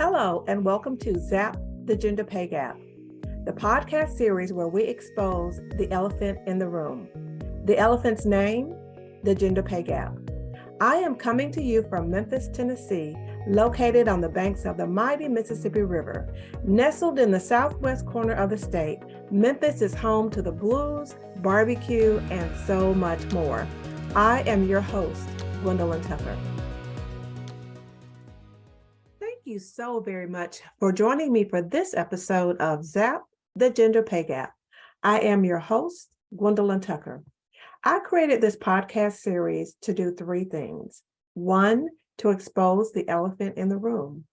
Hello, and welcome to Zap the Gender Pay Gap, the podcast series where we expose the elephant in the room. The elephant's name, the gender pay gap. I am coming to you from Memphis, Tennessee, located on the banks of the mighty Mississippi River. Nestled in the southwest corner of the state, Memphis is home to the blues, barbecue, and so much more. I am your host, Gwendolyn Tucker. Thank you so very much for joining me for this episode of Zap the Gender Pay Gap. I am your host, Gwendolyn Tucker. I created this podcast series to do three things. One, to expose the elephant in the room,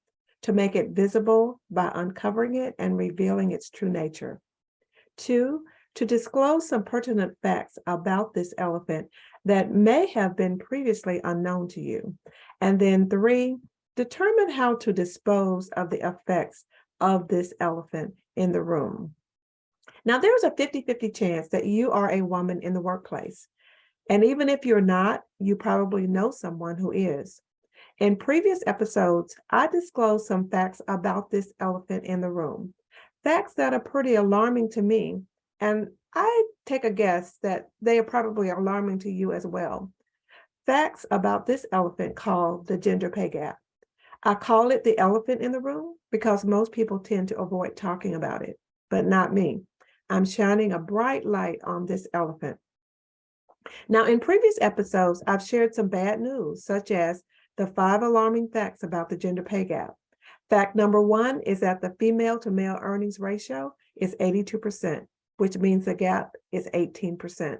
to make it visible by uncovering it and revealing its true nature. Two, to disclose some pertinent facts about this elephant that may have been previously unknown to you. And then three, determine how to dispose of the effects of this elephant in the room. Now, there's a 50-50 chance that you are a woman in the workplace. And even if you're not, you probably know someone who is. In previous episodes, I disclosed some facts about this elephant in the room, facts that are pretty alarming to me. And I take a guess that they are probably alarming to you as well. Facts about this elephant called the gender pay gap. I call it the elephant in the room because most people tend to avoid talking about it, but not me. I'm shining a bright light on this elephant. Now, in previous episodes, I've shared some bad news, such as the 5 alarming facts about the gender pay gap. Fact number 1 is that the female to male earnings ratio is 82%, which means the gap is 18%.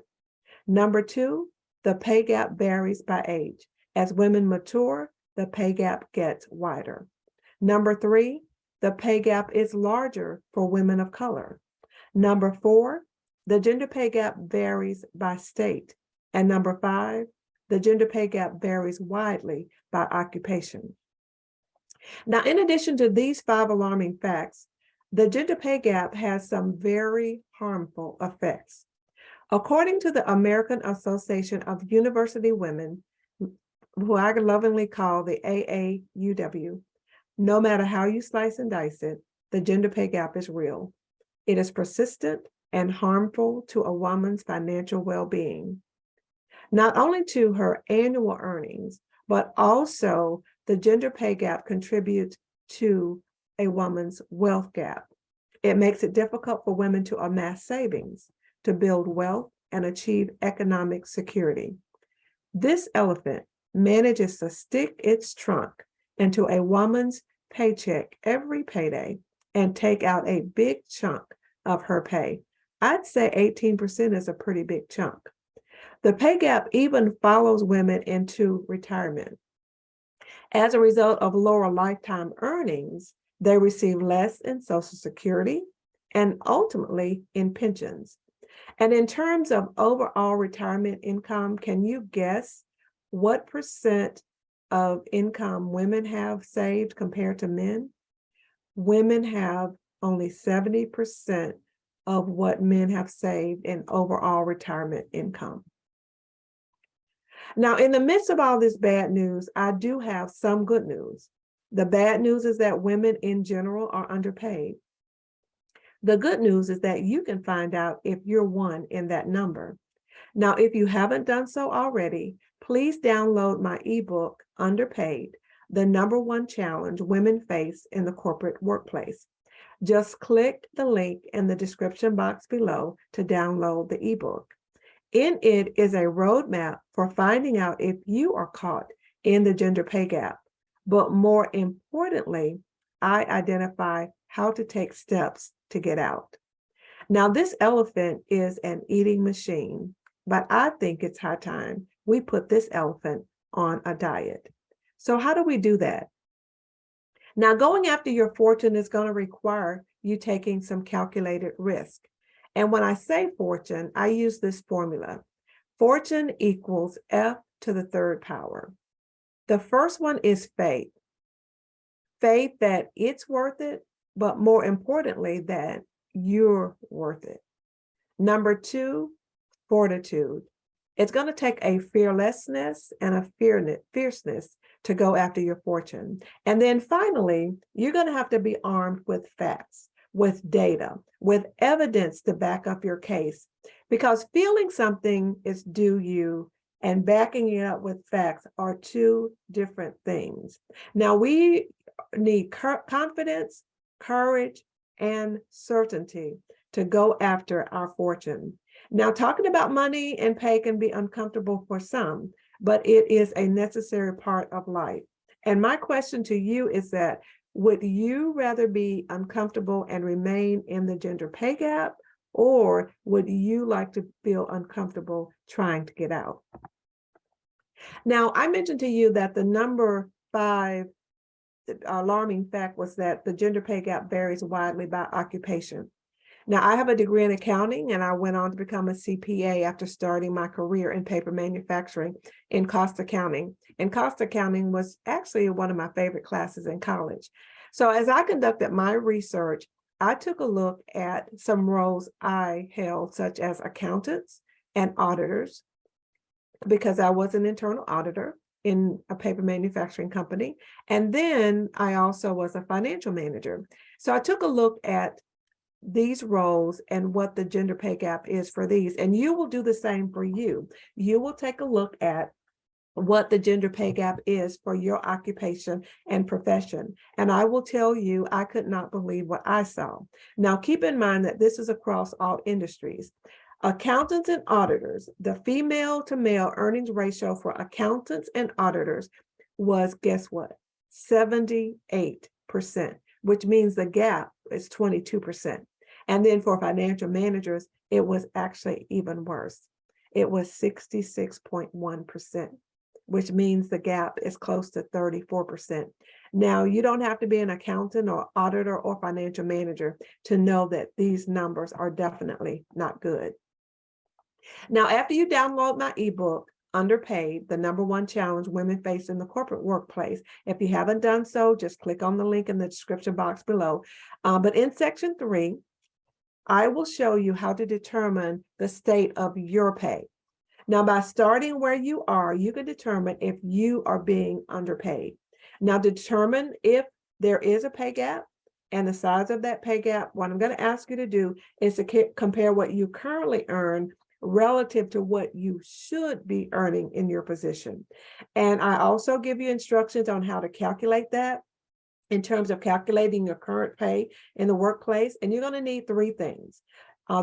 Number 2, the pay gap varies by age. As women mature, the pay gap gets wider. Number 3, the pay gap is larger for women of color. Number 4, the gender pay gap varies by state. And number 5, the gender pay gap varies widely by occupation. Now, in addition to these 5 alarming facts, the gender pay gap has some very harmful effects. According to the American Association of University Women, who I lovingly call the AAUW, no matter how you slice and dice it, the gender pay gap is real. It is persistent and harmful to a woman's financial well-being, not only to her annual earnings, but also the gender pay gap contributes to a woman's wealth gap. It makes it difficult for women to amass savings, to build wealth, and achieve economic security. This elephant manages to stick its trunk into a woman's paycheck every payday and take out a big chunk of her pay. I'd say 18% is a pretty big chunk. The pay gap even follows women into retirement. As a result of lower lifetime earnings, they receive less in Social Security and ultimately in pensions. And in terms of overall retirement income, can you guess what percent of income women have saved compared to men? Women have only 70% of what men have saved in overall retirement income. Now, in the midst of all this bad news, I do have some good news. The bad news is that women in general are underpaid. The good news is that you can find out if you're one in that number. Now, if you haven't done so already, please download my ebook, Underpaid, the #1 challenge women face in the corporate workplace. Just click the link in the description box below to download the ebook. In it is a roadmap for finding out if you are caught in the gender pay gap. But more importantly, I identify how to take steps to get out. Now, this elephant is an eating machine, but I think it's high time we put this elephant on a diet. So how do we do that? Now, going after your fortune is going to require you taking some calculated risk. And when I say fortune, I use this formula. Fortune equals F to the 3rd power. The first one is faith. Faith that it's worth it, but more importantly, that you're worth it. Number 2, fortitude. It's going to take a fearlessness and a fierceness to go after your fortune. And then finally, you're going to have to be armed with facts, with data, with evidence to back up your case, because feeling something is due you and backing it up with facts are two different things. Now, we need confidence, courage, and certainty to go after our fortune. Now, talking about money and pay can be uncomfortable for some, but it is a necessary part of life. And my question to you is that, would you rather be uncomfortable and remain in the gender pay gap, or would you like to feel uncomfortable trying to get out? Now, I mentioned to you that the number 5 alarming fact was that the gender pay gap varies widely by occupation. Now, I have a degree in accounting, and I went on to become a CPA after starting my career in paper manufacturing in cost accounting. And cost accounting was actually one of my favorite classes in college. So as I conducted my research, I took a look at some roles I held, such as accountants and auditors, because I was an internal auditor in a paper manufacturing company. And then I also was a financial manager. So I took a look at these roles and what the gender pay gap is for these. And you will do the same for you. You will take a look at what the gender pay gap is for your occupation and profession. And I will tell you, I could not believe what I saw. Now, keep in mind that this is across all industries. Accountants and auditors, the female to male earnings ratio for accountants and auditors was, guess what? 78%, which means the gap is 22%. And then for financial managers, it was actually even worse. It was 66.1%, which means the gap is close to 34%. Now, you don't have to be an accountant or auditor or financial manager to know that these numbers are definitely not good. Now, after you download my ebook, Underpaid, the #1 challenge women face in the corporate workplace. If you haven't done so, just click on the link in the description box below. But in section 3, I will show you how to determine the state of your pay. Now, by starting where you are, you can determine if you are being underpaid. Now, to determine if there is a pay gap and the size of that pay gap, what I'm going to ask you to do is to compare what you currently earn relative to what you should be earning in your position. And I also give you instructions on how to calculate that in terms of calculating your current pay in the workplace. And you're going to need 3 things.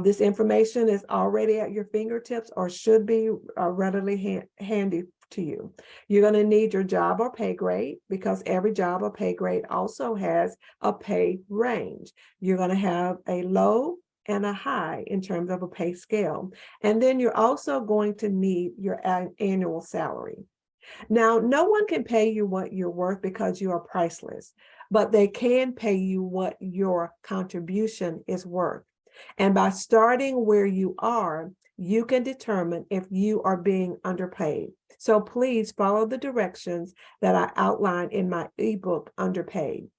This information is already at your fingertips or should be readily handy to you. You're going to need your job or pay grade, because every job or pay grade also has a pay range. You're going to have a low and a high in terms of a pay scale. And then you're also going to need your annual salary. Now, no one can pay you what you're worth because you are priceless, but they can pay you what your contribution is worth. And by starting where you are, you can determine if you are being underpaid. So please follow the directions that I outlined in my ebook, Underpaid.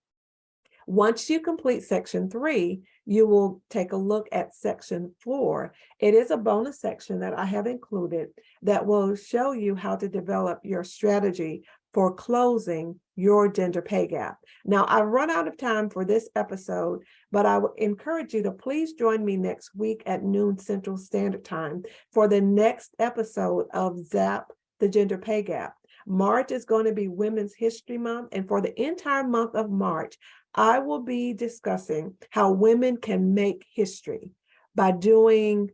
Once you complete section 3, you will take a look at section 4. It is a bonus section that I have included that will show you how to develop your strategy for closing your gender pay gap. Now, I've run out of time for this episode, but I would encourage you to please join me next week at noon Central Standard Time for the next episode of ZAP, the Gender Pay Gap. March is going to be Women's History Month, and for the entire month of March, I will be discussing how women can make history by doing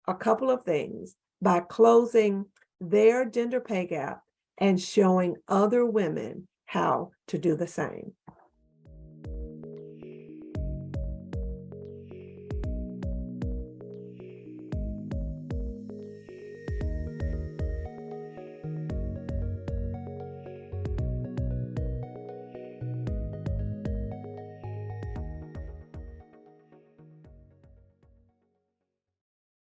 a couple of things, by closing their gender pay gap and showing other women how to do the same.